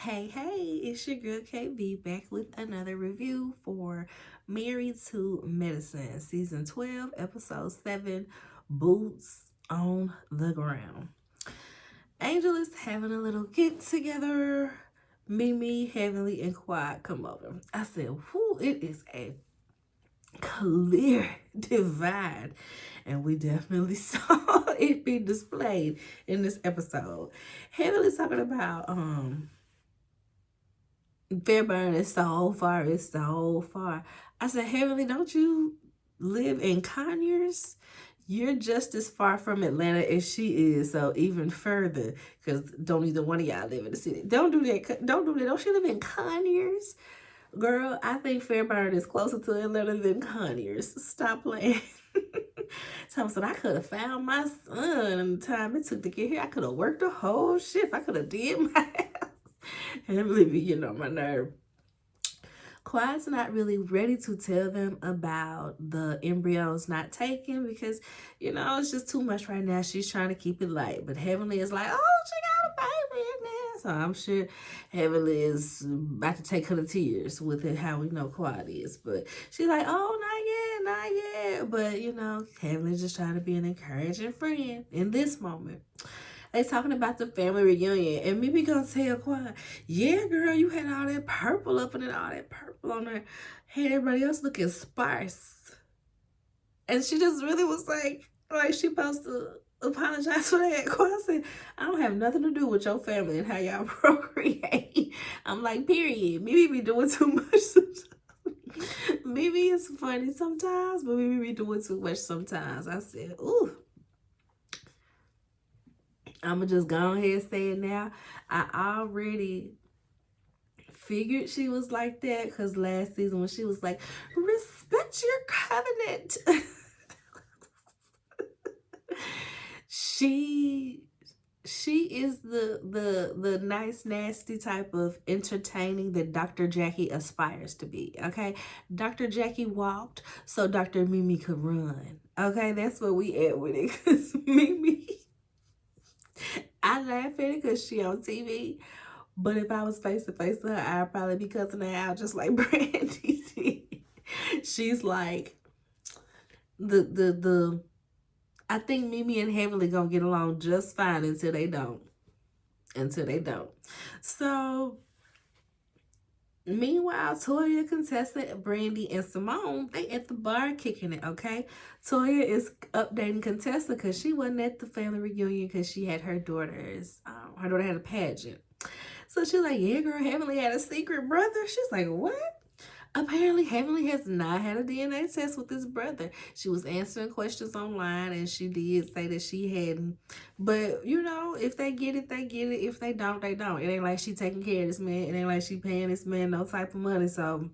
Hey, it's your girl KB back with another review for Married to Medicine, Season 12, Episode 7, Boots on the Ground. Angel is having a little get together. Mimi, Heavenly, and Quiet come over. I said, whoo, it is a clear divide. And we definitely saw it be displayed in this episode. Heavenly's talking about Fairburn is so far, it's so far. I said, Heavenly, don't you live in Conyers? You're just as far from Atlanta as she is, so even further, because don't either one of y'all live in the city. Don't do that. Don't do that. Don't she live in Conyers? Girl, I think Fairburn is closer to Atlanta than Conyers. Stop playing. So I said, I could have found my son in the time it took to get here. I could have worked a whole shift. I could have did my house. Heavenly be getting on my nerve. Quiet's not really ready to tell them about the embryos not taken because, it's just too much right now. She's trying to keep it light. But Heavenly is like, oh, she got a baby in there. So I'm sure Heavenly is about to take her to tears with it, how we know Quiet is. But she's like, oh, not yet. But, Heavenly's just trying to be an encouraging friend in this moment. They talking about the family reunion, and Mimi gonna tell Quiet, yeah, girl, you had all that purple up and all that purple on her. Had everybody else looking sparse. And she just really was like she supposed to apologize for that. Quiet said, I don't have nothing to do with your family and how y'all procreate. I'm like, period. Mimi be doing too much sometimes. Mimi is funny sometimes, but Mimi be doing too much sometimes. I said, ooh. I'm going to just go ahead and say it now. I already figured she was like that because last season when she was like, respect your covenant. she is the nice, nasty type of entertaining that Dr. Jackie aspires to be, okay? Dr. Jackie walked so Dr. Mimi could run, okay? That's what we at with it because Mimi... I laugh at it because she on TV. But if I was face to face with her, I'd probably be cussing her out just like Brandy did. She's like I think Mimi and Heavenly gonna get along just fine until they don't. So meanwhile, Toya, Contessa, Brandy, and Simone, they at the bar kicking it, okay? Toya is updating Contessa because she wasn't at the family reunion because she had her daughter's, her daughter had a pageant. So she's like, yeah, girl, Heavenly had a secret brother. She's like, what? Apparently, Heavenly has not had a DNA test with his brother. She was answering questions online, and she did say that she hadn't. But, if they get it, they get it. If they don't, they don't. It ain't like she taking care of this man. It ain't like she paying this man no type of money. So,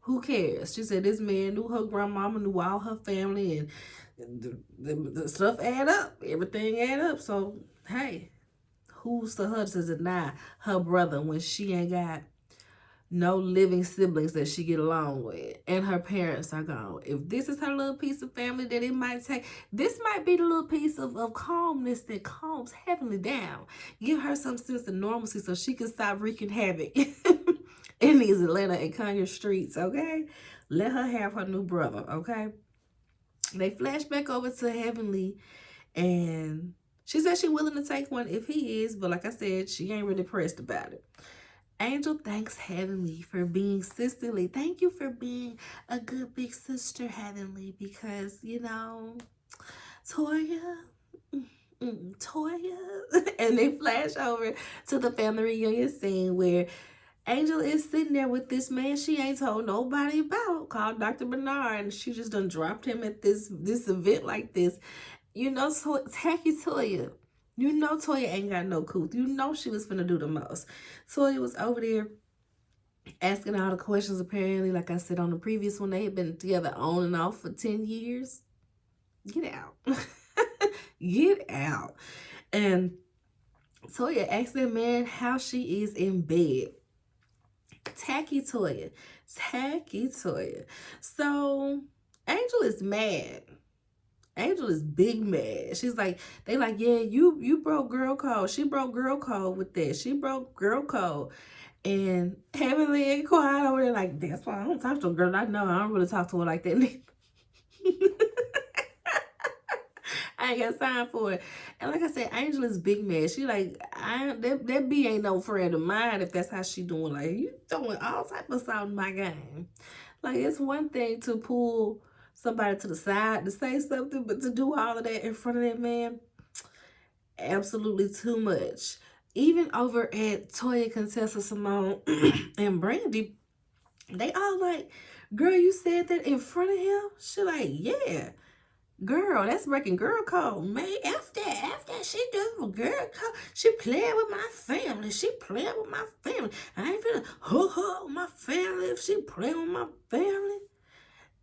who cares? She said this man knew her grandmama, knew all her family, and the stuff add up. Everything add up. So, hey, who's to her to deny her brother when she ain't got no living siblings that she get along with, and her parents are gone? If this is her little piece of family that it might take, this might be the little piece of calmness that calms Heavenly down. Give her some sense of normalcy so she can stop wreaking havoc in these Atlanta and Conyers streets, okay? Let her have her new brother, okay? They flash back over to Heavenly, and she said she's willing to take one if he is, but like I said, she ain't really pressed about it. Angel thanks Heavenly for being sisterly. Thank you for being a good big sister, Heavenly, because, Toya, and they flash over to the family reunion scene where Angel is sitting there with this man she ain't told nobody about called Dr. Bernard, and she just done dropped him at this event like this. Tacky Toya. Toya ain't got no couth. She was finna do the most. Toya was over there asking all the questions apparently. Like I said on the previous one, they had been together on and off for 10 years. Get out. Get out. And Toya asked that man how she is in bed. Tacky Toya. So Angel is mad. Angel is big mad. She's like, they like, yeah, you broke girl code. She broke girl code with that. She broke girl code. And Heavenly and quiet over there, like, that's why I don't talk to a girl. I know I don't really talk to her like that. I ain't got time for it. And like I said, Angel is big mad. She like, that B ain't no friend of mine if that's how she doing. Like, you throwing all type of stuff in my game. Like, it's one thing to pull somebody to the side to say something, but to do all of that in front of that man, absolutely too much. Even over at Toya, Contessa, Simone, and Brandy, they all like, girl, you said that in front of him? She like, yeah. Girl, that's breaking girl code. Man, after she do girl code. She playing with my family. She playing with my family. I ain't finna hook her with my family if she playing with my family.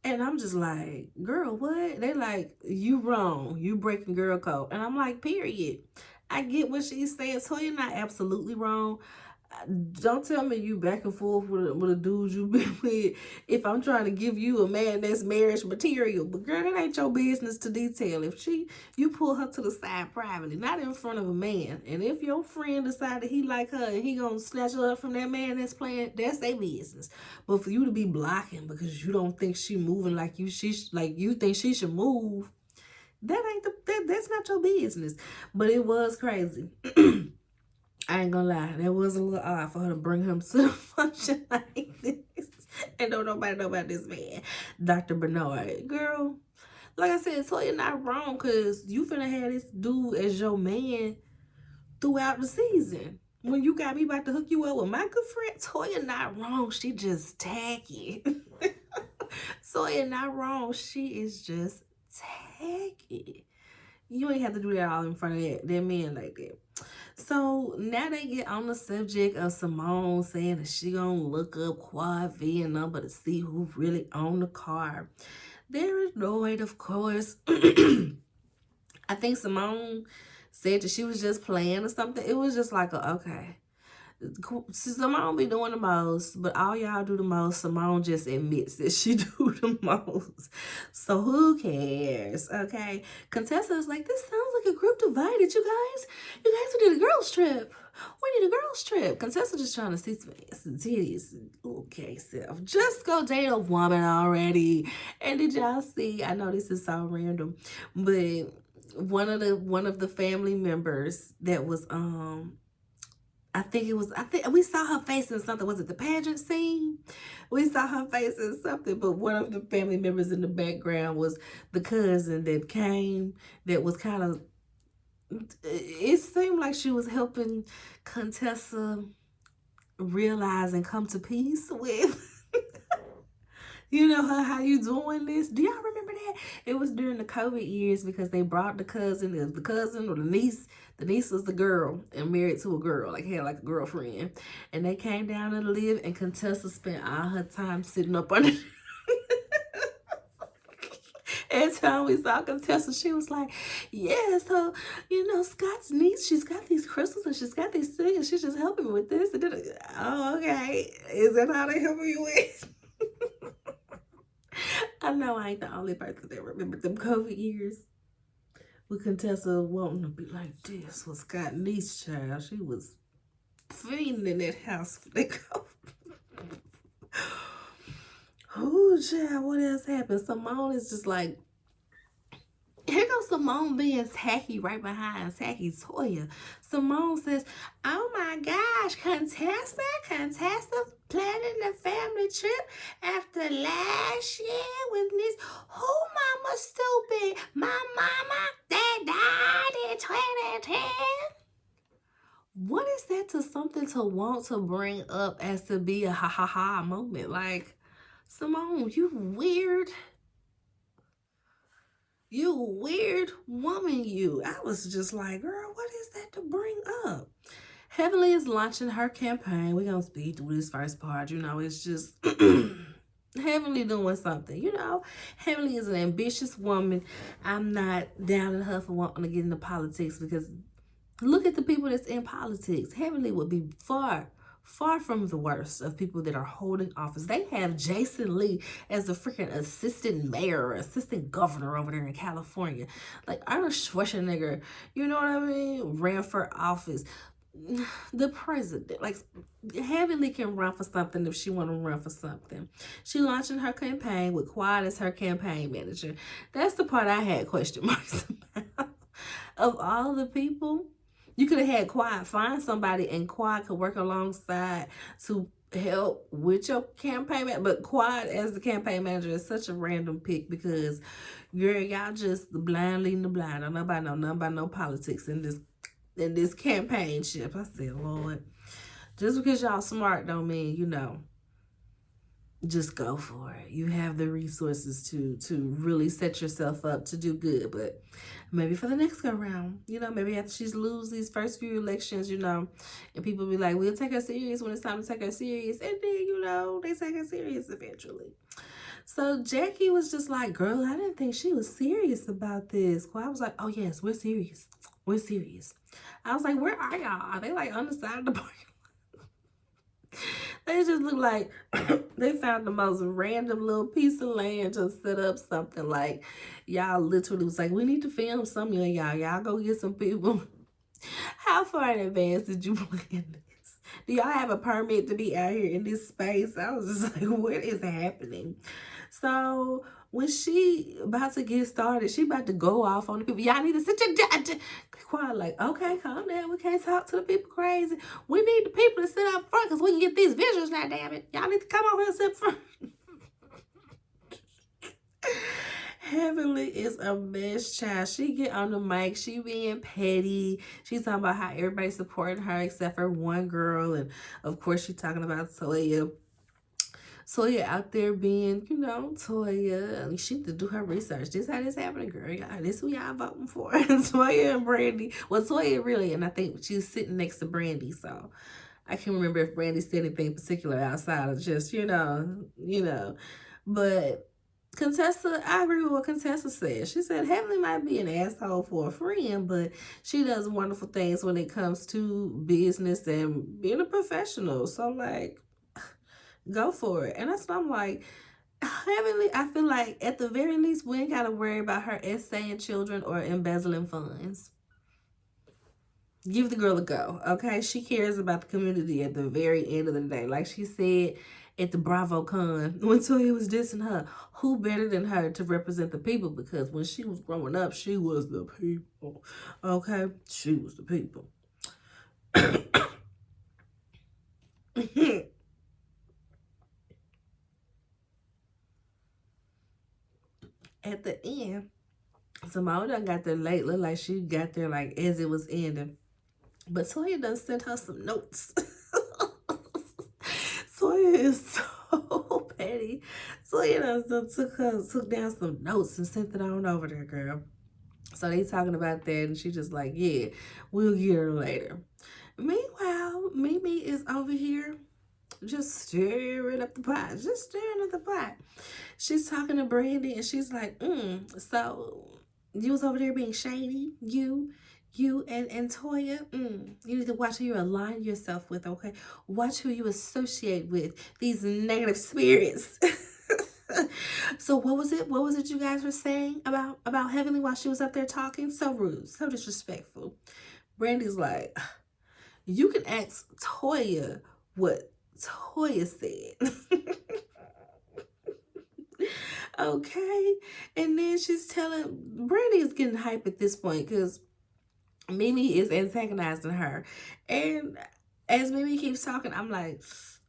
And I'm just like, girl, what? They like, you wrong. You breaking girl code. And I'm like, period. I get what she's saying. So you're not absolutely wrong. Don't tell me you back and forth with a dude you been with if I'm trying to give you a man that's marriage material. But girl, that ain't your business to detail. If you pull her to the side privately, not in front of a man. And if your friend decided he like her and he gonna snatch her up from that man that's playing, that's their business. But for you to be blocking because you don't think she moving like you think she should move, that's not your business. But it was crazy. I ain't gonna lie, that was a little odd for her to bring him to the function like this. And don't nobody know about this man, Dr. Bernard. Girl, like I said, Toya not wrong because you finna have this dude as your man throughout the season. When you got me about to hook you up with my good friend, Toya not wrong. She just tacky. Toya not wrong. She is just tacky. You ain't have to do that all in front of that man like that. So now they get on the subject of Simone saying that she gonna look up quad V and number to see who really owned the car. They're annoyed, of course. I think Simone said that she was just playing or something. It was just like, okay. Simone be doing the most, but all y'all do the most. Simone just admits that she do the most. So who cares? Okay. Contessa is like, this sounds like a group divided, you guys. You guys did a girls trip. We need a girls trip. Contessa just trying to see some ass and titties. Okay, self. Just go date a woman already. And did y'all see? I know this is so random, but one of the family members that was I think we saw her face in something. Was it the pageant scene? We saw her face in something, but one of the family members in the background was the cousin that came, that was kind of, it seemed like she was helping Contessa realize and come to peace with you know, how you doing this? Do y'all remember that? It was during the COVID years because they brought the cousin or the niece. The niece was the girl and married to a girl, like had like a girlfriend. And they came down to live and Contessa spent all her time sitting up under Every time we saw Contessa, she was like, yeah, so, you know, Scott's niece, she's got these crystals and she's got these things and she's just helping me with this. And then, oh, okay. Is that how they helping you with? I know I ain't the only person that remembered them COVID years. With Contessa wanting to be like, this was Scott's niece, child. She was fiending in that house for the COVID. Oh, child, what else happened? Simone is just like, here goes Simone being tacky right behind tacky Toya. Simone says, oh my gosh, Contessa planning the family trip after last year with this. Who mama stupid? My mama that died in 2010. What is that to something to want to bring up as to be a ha ha ha moment? Like, Simone, you weird woman, you. I was just like, girl, what is that to bring up? Heavenly is launching her campaign. We're going to speed through this first part. You know, it's just Heavenly doing something. You know, Heavenly is an ambitious woman. I'm not downing her for wanting to get into politics because look at the people that's in politics. Heavenly would be far from the worst of people that are holding office. They have Jason Lee as the freaking assistant mayor or assistant governor over there in California. Like Arnold Schwarzenegger, you know what I mean, ran for office. the president, like Heavenly can run for something if she want to run for something. She launching her campaign with Quad as her campaign manager. That's the part I had question marks about. Of all the people, you could have had Quad find somebody, and Quad could work alongside to help with your campaign. But Quad as the campaign manager is such a random pick because y'all just the blind leading the blind. Don't nobody know nothing about no politics in this campaign ship. I said, Lord, just because y'all smart don't mean, just go for it. You have the resources to really set yourself up to do good. But maybe for the next go round, maybe after she's lose these first few elections, and people be like, we'll take her serious when it's time to take her serious. And then, they take her serious eventually. So Jackie was just like, girl, I didn't think she was serious about this. Well, I was like, oh yes, we're serious. We're serious. I was like, where are y'all? Are they like on the side of the park? They just look like they found the most random little piece of land to set up something. Like, y'all literally was like, we need to film some of y'all. Y'all go get some people. How far in advance did you plan this? Do y'all have a permit to be out here in this space? I was just like, what is happening? So when she about to get started, she about to go off on the people. Y'all need to sit your quiet. Like, okay, calm down. We can't talk to the people crazy. We need the people to sit up front because we can get these visuals now, damn it. Y'all need to come over here and sit front. Heavenly is a mess, child. She get on the mic. She being petty. She's talking about how everybody's supporting her except for one girl. And, of course, she's talking about Toya. Toya out there being, Toya. She need to do her research. This how this happening, girl. Y'all, this who y'all voting for. Toya and Brandy. Well, Toya really, and I think she's sitting next to Brandy. So I can't remember if Brandy said anything particular outside of just, But Contessa, I agree with what Contessa said. She said Heavenly might be an asshole for a friend, but she does wonderful things when it comes to business and being a professional. So, like, go for it. And that's what I'm like, Heavenly, I feel like at the very least, we ain't got to worry about her essaying children or embezzling funds. Give the girl a go, okay? She cares about the community at the very end of the day. Like she said at the Bravo Con, when Toya was dissing her, who better than her to represent the people? Because when she was growing up, she was the people, okay? She was the people. At the end, Simone done got there late. Looked like she got there like as it was ending. But Toya done sent her some notes. Toya is so petty. Toya done took down some notes and sent it on over there, girl. So they talking about that, and she just like, yeah, we'll get her later. Meanwhile, Mimi is over here just staring up the pot, just staring at the pot. She's talking to Brandy, and she's like, so you was over there being shady, you and Toya, you need to watch who you align yourself with, okay? Watch who you associate with, these negative spirits. So what was it you guys were saying about Heavenly while she was up there talking? So rude, so disrespectful. Brandy's like, you can ask Toya what Toya said. Okay. And then she's telling, Brandy is getting hype at this point because Mimi is antagonizing her. And as Mimi keeps talking, I'm like,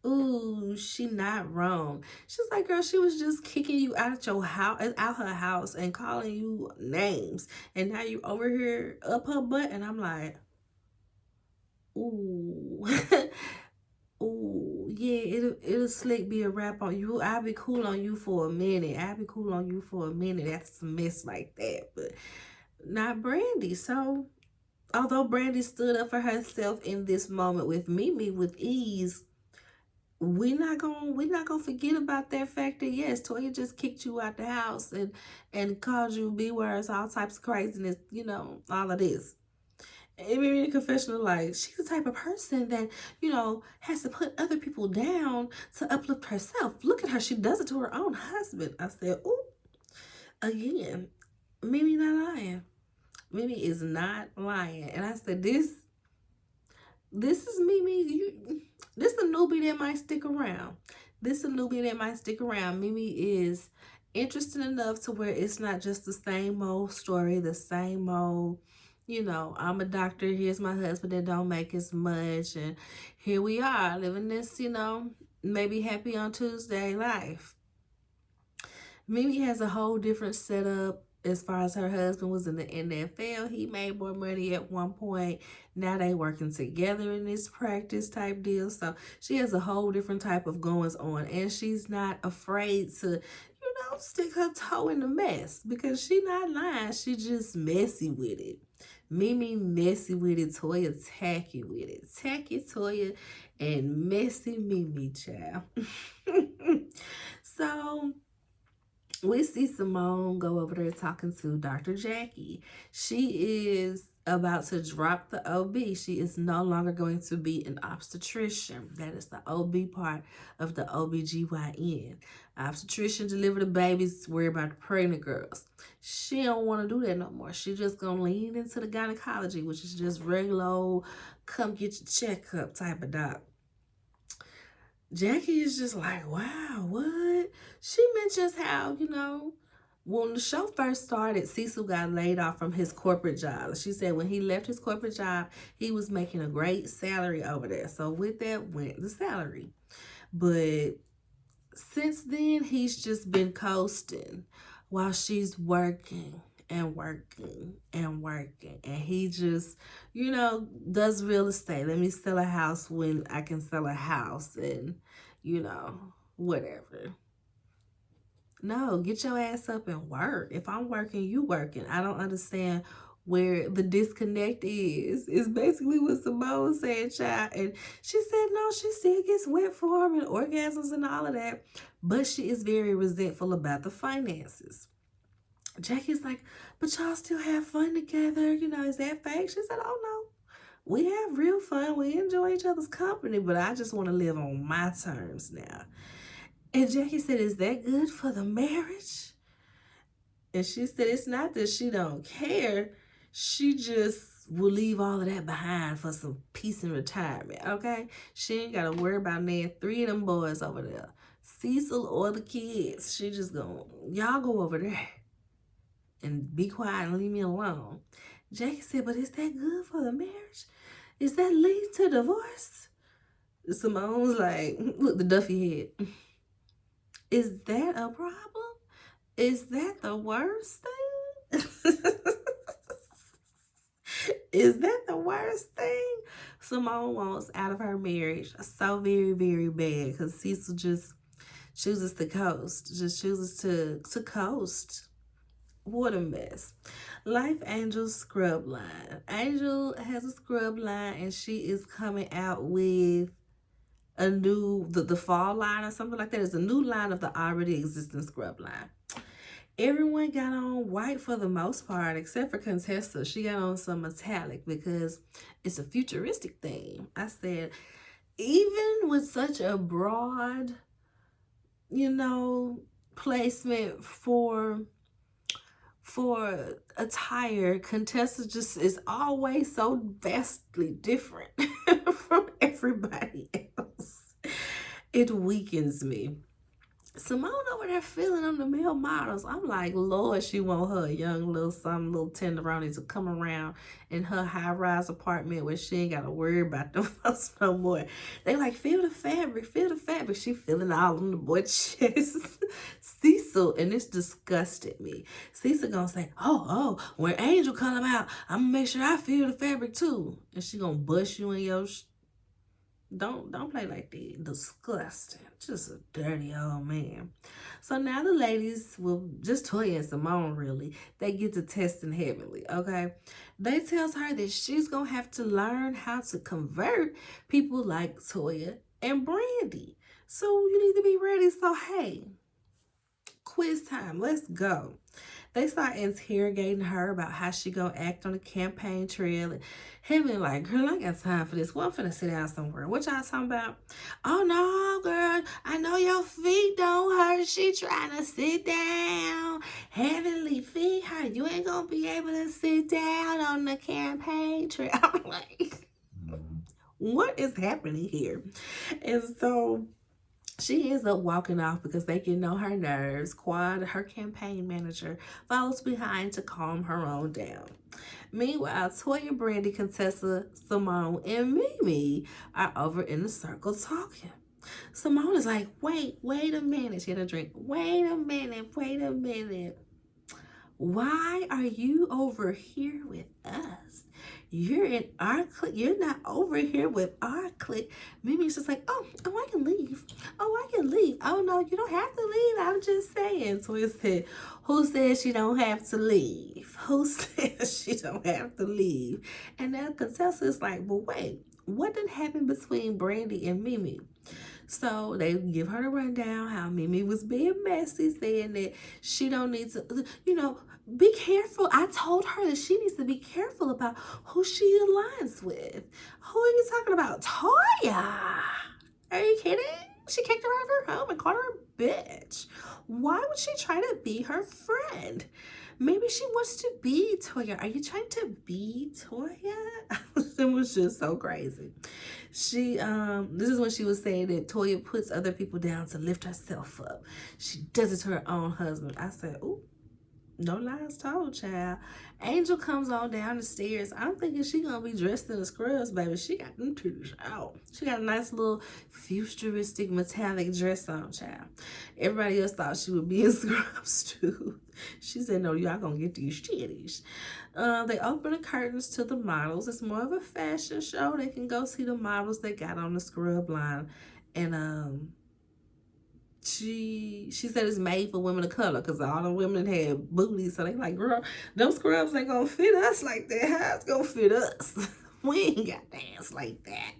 ooh, she not wrong. She's like, girl, she was just kicking you out of your house, out her house, and calling you names. And now you over here up her butt. And I'm like, ooh. Ooh, yeah, it'll slick be a wrap on you. I'll be cool on you for a minute. That's a mess like that. But not Brandy. So although Brandy stood up for herself in this moment with Mimi with ease, we're not gonna forget about that fact that yes, Toya just kicked you out the house and called you B words, all types of craziness, all of this. And Mimi in the confessional, like, she's the type of person that, has to put other people down to uplift herself. Look at her, she does it to her own husband. I said, ooh, again, Mimi not lying. Mimi is not lying. And I said, this this is Mimi. This a newbie that might stick around. This a newbie that might stick around. Mimi is interesting enough to where it's not just the same old story, the same old, I'm a doctor, here's my husband that don't make as much, and here we are living this, maybe happy on Tuesday life. Mimi has a whole different setup as far as her husband was in the NFL. He made more money at one point. Now they working together in this practice type deal. So she has a whole different type of goings on. And she's not afraid to, stick her toe in the mess because she not lying. She just messy with it. Mimi messy with it, Toya tacky with it. Tacky Toya and messy Mimi, child. So we see Simone go over there talking to Dr. Jackie. She is about to drop the OB. She is no longer going to be an obstetrician. That is the OB part of the OBGYN. Obstetrician deliver the babies, worry about the pregnant girls. She don't want to do that no more. She just going to lean into the gynecology, which is just regular old, come get your checkup type of doc. Jackie is just like, wow, what? She mentions how, when the show first started, Cecil got laid off from his corporate job. She said when he left his corporate job, he was making a great salary over there. So with that went the salary. But since then, he's just been coasting while she's working and working and working. And he just, does real estate. Let me sell a house when I can sell a house and, whatever. No, get your ass up and work. If I'm working, you working. I don't understand where the disconnect is. It's basically what Simone said, child. And she said, no, she still gets wet for him and orgasms and all of that. But she is very resentful about the finances. Jackie's like, but y'all still have fun together. Is that fake? She said, oh, no. We have real fun. We enjoy each other's company, but I just want to live on my terms now. And Jackie said, is that good for the marriage? And she said, it's not that she don't care. She just will leave all of that behind for some peace and retirement, okay? She ain't got to worry about naming 3 of them boys over there. Cecil or the kids. She just y'all go over there and be quiet and leave me alone. Jackie said, but is that good for the marriage? Is that lead to divorce? Simone was like, look, the Duffy head. Is that a problem? Is that the worst thing? Is that the worst thing? Simone wants out of her marriage so very, very bad because Cecil just chooses to coast. Just chooses to coast. What a mess. Life Angel's scrub line. Angel has a scrub line and she is coming out with a new, the fall line or something like that. It's a new line of the already existing scrub line. Everyone got on white for the most part, except for Contessa. She got on some metallic because it's a futuristic theme. I said, even with such a broad, placement for attire, Contessa just is always so vastly different from everybody else. It weakens me. Simone over there feeling on the male models. I'm like, Lord, she want her young little tenderoni to come around in her high-rise apartment where she ain't got to worry about them folks no more. They like, feel the fabric, feel the fabric. She feeling all on the boy's chest. Cecil, and this disgusted me. Cecil gonna say, oh, when Angel come out, I'm gonna make sure I feel the fabric too. And she gonna bust you in your Don't play like that. Disgusting. Just a dirty old man. So now the ladies, just Toya and Simone really, they get to testing heavenly, okay? They tells her that she's going to have to learn how to convert people like Toya and Brandy. So you need to be ready. So, hey, quiz time. Let's go. They start interrogating her about how she gonna act on the campaign trail. And Heavenly like, girl, I got time for this. Well, I'm finna sit down somewhere. What y'all talking about? Oh, no, girl. I know your feet don't hurt. She trying to sit down. Heavenly, feed her. You ain't gonna be able to sit down on the campaign trail. I'm like, What is happening here? And so she ends up walking off because they get on her nerves. Quad, her campaign manager, follows behind to calm her on down. Meanwhile, Toya, Brandy, Contessa, Simone, and Mimi are over in the circle talking. Simone is like, wait a minute. She had a drink. Wait a minute. Why are you over here with us? You're in our clique. You're not over here with our clique. Mimi's just like, oh, I can leave. Oh, I can leave. Oh, no, you don't have to leave. I'm just saying. So it said, who says she don't have to leave? Who says she don't have to leave? And now Contessa is like, well, wait, what did happen between Brandy and Mimi? So they give her the rundown how Mimi was being messy, saying that she don't need to, be careful. I told her that she needs to be careful about who she aligns with. Who are you talking about? Toya. Are you kidding? She kicked her out of her home and called her a bitch. Why would she try to be her friend? Maybe she wants to be Toya. Are you trying to be Toya? It was just so crazy. She this is when she was saying that Toya puts other people down to lift herself up. She does it to her own husband. I said, ooh, no lies told, child. Angel comes on down the stairs. I'm thinking she gonna be dressed in the scrubs, baby. She got them titties out. She got a nice little futuristic metallic dress on, child. Everybody else thought she would be in scrubs too. She said, no, y'all gonna get these titties. They open the curtains to the models. It's more of a fashion show. They can go see the models they got on the scrub line. And she said it's made for women of color because all the women had booties. So they like, girl, them scrubs ain't gonna fit us like that. How it's gonna fit us? We ain't got dance like that.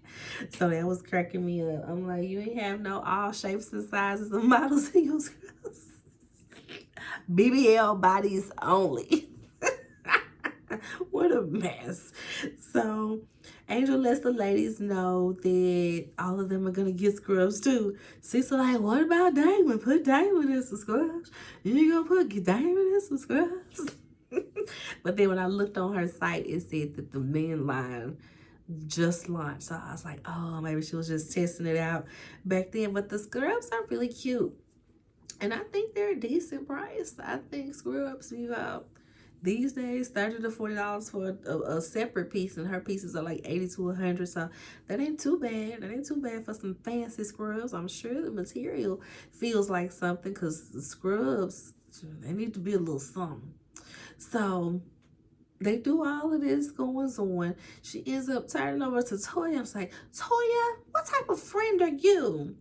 So that was cracking me up. I'm like, you ain't have no all shapes and sizes of models in your scrubs. BBL bodies only. What a mess. So Angel lets the ladies know that all of them are gonna get scrubs too. Cecil like, what about Damon? Put Damon in some scrubs. You gonna put Damon in some scrubs? But then when I looked on her site, it said that the men line just launched. So I was like, oh, maybe she was just testing it out back then. But the scrubs are really cute. And I think they're a decent price. I think scrubs, these days, $30 to $40 for a separate piece, and her pieces are like $80 to $100. So that ain't too bad. That ain't too bad for some fancy scrubs. I'm sure the material feels like something because the scrubs, they need to be a little something. So they do all of this going on. She ends up turning over to Toya. I was like, Toya, what type of friend are you?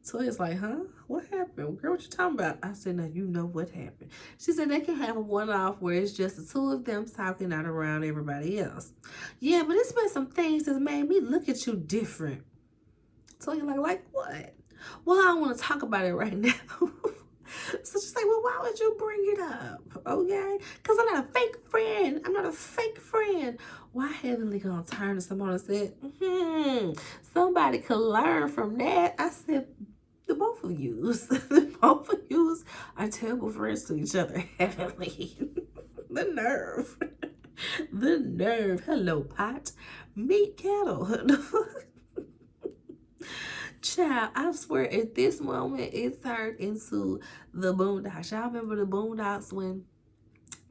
Toya's like, huh? What happened? Girl, what you talking about? I said, now you know what happened. She said they can have a one-off where it's just the two of them talking, not around everybody else. Yeah, but it's been some things that made me look at you different. Toya like what? Well, I don't want to talk about it right now. So she's like, well, why would you bring it up? Okay? Because I'm not a fake friend. I'm not a fake friend. Why Heavenly gonna turn to someone and said, somebody could learn from that? I said, the both of yous. The both of yous are terrible friends to each other. Heavenly. The nerve. The nerve. Hello, pot. Meat cattle. Child, I swear at this moment it turned into the Boondocks. Y'all remember the Boondocks when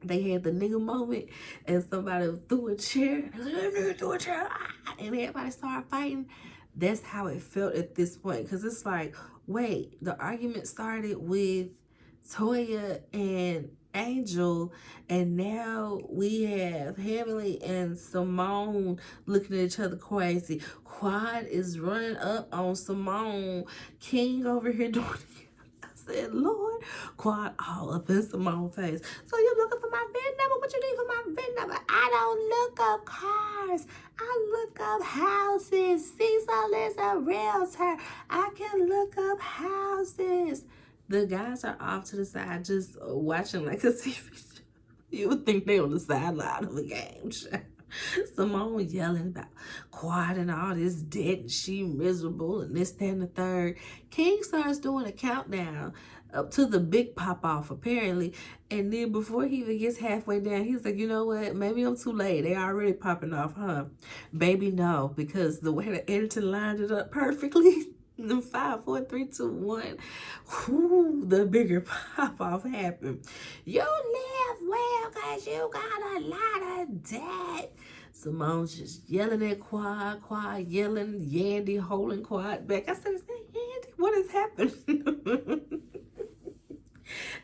they had the nigga moment and somebody threw a chair and everybody started fighting? That's how it felt at this point, because it's like, wait, the argument started with Toya and Angel, and now we have Heavenly and Simone looking at each other crazy. Quad is running up on Simone. King over here doing it. I said, Lord, Quad all up in Simone's face. So you looking for my VIN number? What you need for my VIN number? I don't look up cars. I look up houses. Cecil is a realtor. I can look up houses. The guys are off to the side just watching like a TV show. You would think they on the sideline of a game show. Simone yelling about quiet and all this debt and she miserable and this, that, and the third. King starts doing a countdown up to the big pop off apparently. And then before he even gets halfway down, he's like, you know what? Maybe I'm too late. They already popping off, huh? Baby, no, because the way the editing lined it up perfectly. The 5, 4, 3, 2, 1. Whoo, the bigger pop off happened. You live well because you got a lot of debt. Simone's just yelling at Quad, yelling, Yandy holding Quad back. I said, is that Yandy? What has happened?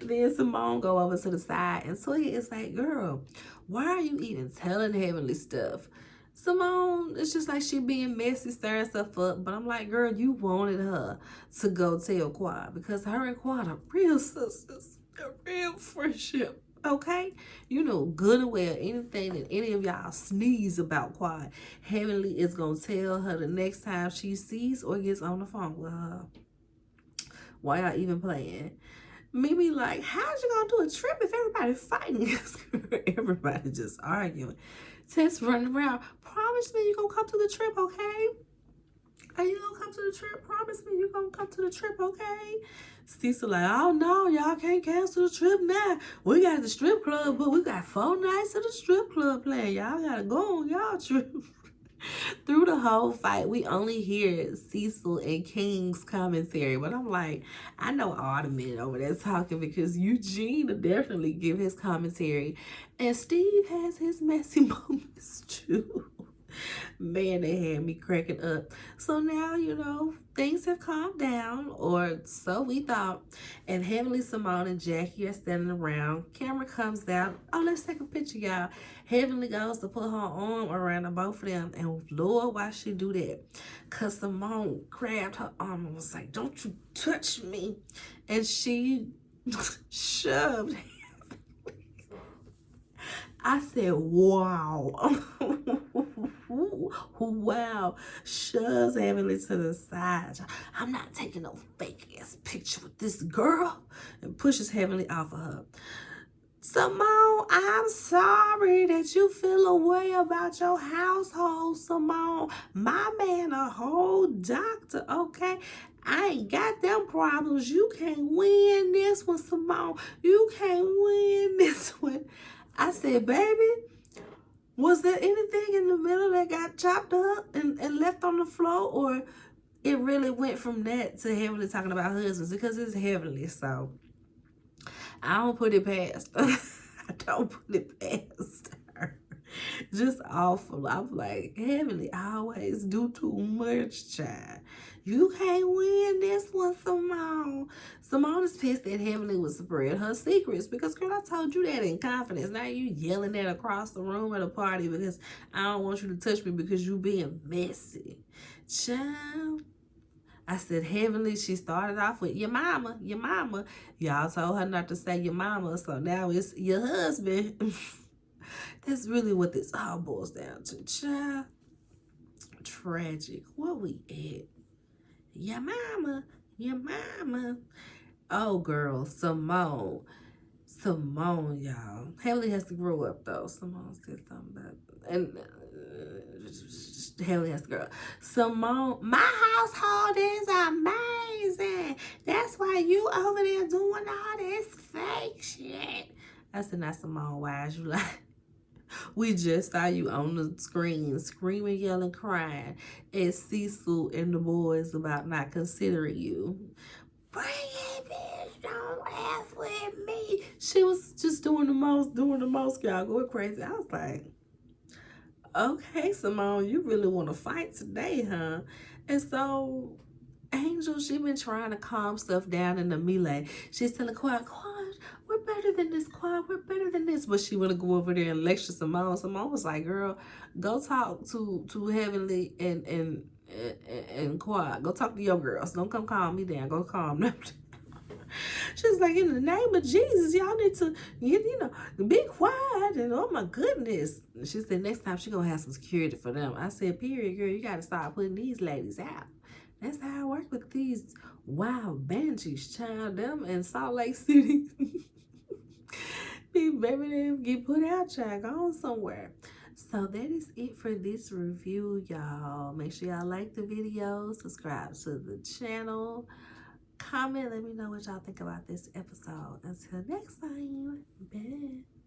Then Simone go over to the side and Toya is like, girl, why are you even telling Heavenly stuff? Simone, it's just like she being messy, stirring stuff up. But I'm like, girl, you wanted her to go tell Quad because her and Quad are real sisters. A real friendship. Okay? You know good and well anything that any of y'all sneeze about Quad, Heavenly is going to tell her the next time she sees or gets on the phone with her. Why y'all even playing? Mimi like, how's you gonna do a trip if everybody's fighting? Everybody just arguing. Tess running around. Promise me you gonna come to the trip, okay? Are you gonna come to the trip? Promise me you gonna come to the trip, okay? Cecil like, oh no, y'all can't cancel the trip now. We got the strip club, but we got 4 nights at the strip club playing. Y'all gotta go on y'all trip. Through the whole fight, we only hear Cecil and King's commentary. But I'm like, I know all the men over there talking because Eugene will definitely give his commentary. And Steve has his messy moments too. Man, they had me cracking up. So now, you know, things have calmed down, or so we thought. And Heavenly, Simone, and Jackie are standing around. Camera comes out. Oh, let's take a picture, y'all. Heavenly goes to put her arm around the both of them. And Lord, why she do that? Because Simone grabbed her arm and was like, don't you touch me. And she shoved. I said, wow. Wow. Shoves Heavenly to the side. I'm not taking no fake ass picture with this girl. And pushes Heavenly off of her. Simone, I'm sorry that you feel a way about your household, Simone. My man a whole doctor, okay? I ain't got them problems. You can't win this one, Simone. You can't win this one. I said, baby, was there anything in the middle that got chopped up and left on the floor? Or it really went from that to Heavenly talking about husbands? Because it's Heavenly, so I don't put it past her. I don't put it past her. Just awful. I'm like, Heavenly always do too much, child. You can't win this one, Simone. Simone is pissed that Heavenly would spread her secrets because, girl, I told you that in confidence. Now you yelling that across the room at a party because I don't want you to touch me because you being messy. Child. I said, Heavenly, she started off with your mama, your mama. Y'all told her not to say your mama, so now it's your husband. That's really what this all boils down to, child. Tragic. Where we at? Your mama, your mama. Oh, girl, Simone. Simone, y'all. Heavenly has to grow up, though. Simone said something about and Heavenly has to grow up. Simone, my household is amazing. That's why you over there doing all this fake shit. I said, now, Simone, why is you like? We just saw you on the screen screaming, yelling, crying at Cecil and the boys about not considering you. Bring it, bitch. Don't F with me. She was just doing the most, y'all. Going crazy. I was like, okay, Simone, you really want to fight today, huh? And so, Angel, she been trying to calm stuff down in the melee. She's telling Quad, we're better than this, Quad. We're better than this. But she want to go over there and lecture Simone. Simone was like, girl, go talk to Heavenly and Quad. Go talk to your girls. Don't come calm me down. Go calm them. She's like, in the name of Jesus, y'all need to, you know, be quiet. And oh my goodness. She said next time she gonna have some security for them. I said, period, girl, you gotta start putting these ladies out. That's how I work with these wild banshees, child. Them in Salt Lake City. These baby, they get put out, child. Go on somewhere. So that is it for this review, y'all. Make sure y'all like the video, subscribe to the channel, comment, let me know what y'all think about this episode. Until next time, bye.